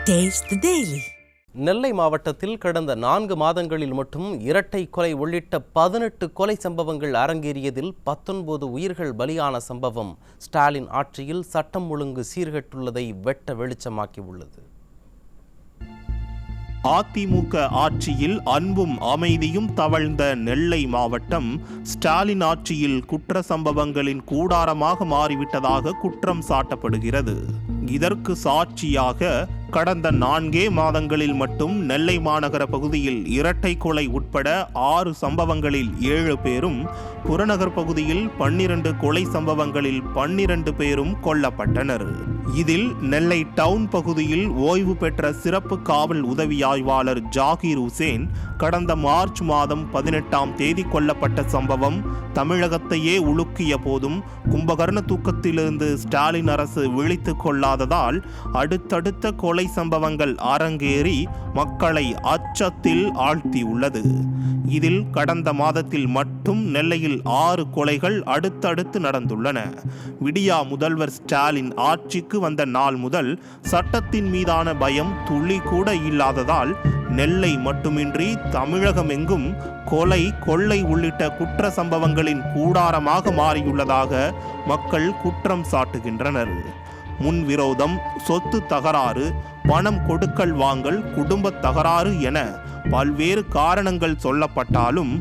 Taste the Daily. நெல்லை மாவட்டத்தில் கடந்த 4 மாதங்களில் மட்டும் இரட்டை கொலை உள்ளிட்ட 18 கொலை சம்பவங்கள் அரங்கேறியதில் 19 உயிர்கள் பலியான சம்பவம் ஸ்டாலின் ஆட்சியில் சட்டம் ஒழுங்கு சீர்கெட்டுள்ளதை வெட்ட வெளிச்சமாக்கியுள்ளது. அதிமுக ஆட்சியில் அன்பும் அமைதியும் தவழ்ந்த நெல்லை மாவட்டம் ஸ்டாலின் ஆட்சியில் குற்ற சம்பவங்களின் கூடாரமாக மாறிவிட்டதாக குற்றம் சாட்டப்படுகிறது. இதற்கு சாட்சியாக கடந்த 4 மாதங்களில் மட்டும் நெல்லை மாநகர பகுதியில் இரட்டை கொலை உட்பட 6 சம்பவங்களில் 7 பேரும், புறநகர் பகுதியில் 12 கொலை சம்பவங்களில் 12 பேரும் கொல்லப்பட்டனர். இதில் நெல்லை டவுன் பகுதியில் ஓய்வு பெற்ற சிறப்பு காவல் உதவி ஆய்வாளர் ஜாகீர் ஹுசேன் கடந்த மார்ச் மாதம் 18ஆம் தேதி கொல்லப்பட்ட சம்பவம் தமிழகத்தையே உலுக்கிய போதும் கும்பகர்ண தூக்கத்திலிருந்து ஸ்டாலின் அரசு விழித்துக் கொள்ளாததால் அடுத்தடுத்த கொலை சம்பவங்கள் அரங்கேறி மக்களை அச்சத்தில் ஆழ்த்தியுள்ளது. இதில் கடந்த மாதத்தில் மட்டும் நெல்லையில் 6 கொலைகள் அடுத்தடுத்து நடந்துள்ளன. விடியா முதல்வர் ஸ்டாலின் ஆட்சிக்கு வந்த நாள் முதல் சட்டத்தின் மீதான பயம் துளி கூட இல்லாததால் நெல்லை மட்டுமின்றி தமிழகம் எங்கும் கொலை, கொள்ளை உள்ளிட்ட குற்ற சம்பவங்களின் கூடாரமாக மாறியுள்ளதாக மக்கள் குற்றம் சாட்டுகின்றனர். முன்விரோதம், சொத்து தகராறு, பணம் கொடுக்கல் வாங்கல், குடும்ப தகராறு என பல்வேறு காரணங்கள் சொல்லப்பட்டாலும்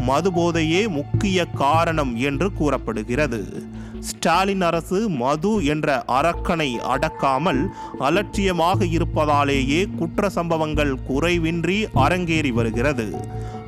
மதுபோதையே முக்கிய காரணம் என்று கூறப்படுகிறது. ஸ்டாலின் அரசு மது என்ற அரக்கனை அடக்காமல் அலட்சியமாக இருப்பதாலேயே குற்ற சம்பவங்கள் குறைவின்றி அரங்கேறி வருகிறது.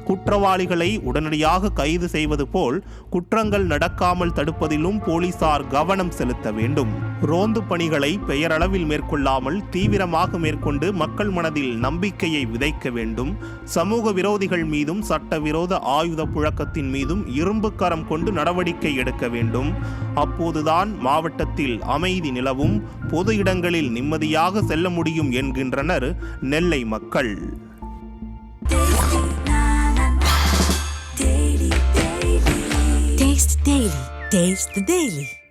குற்றவாளிகளை உடனடியாக கைது செய்வது போல் குற்றங்கள் நடக்காமல் தடுப்பதிலும் போலீசார் கவனம் செலுத்த வேண்டும். ரோந்து பணிகளை பெயரளவில் மேற்கொள்ளாமல் தீவிரமாக மேற்கொண்டு மக்கள் மனதில் நம்பிக்கையை விதைக்க வேண்டும். சமூக விரோதிகள் மீதும் சட்டவிரோத ஆயுத புழக்கத்தின் மீதும் இரும்பு கரம் கொண்டு நடவடிக்கை எடுக்க வேண்டும். அப்போதுதான் மாவட்டத்தில் அமைதி நிலவும், பொது இடங்களில் நிம்மதியாக செல்ல முடியும் என்கின்றனர் நெல்லை மக்கள். Taste the Daily.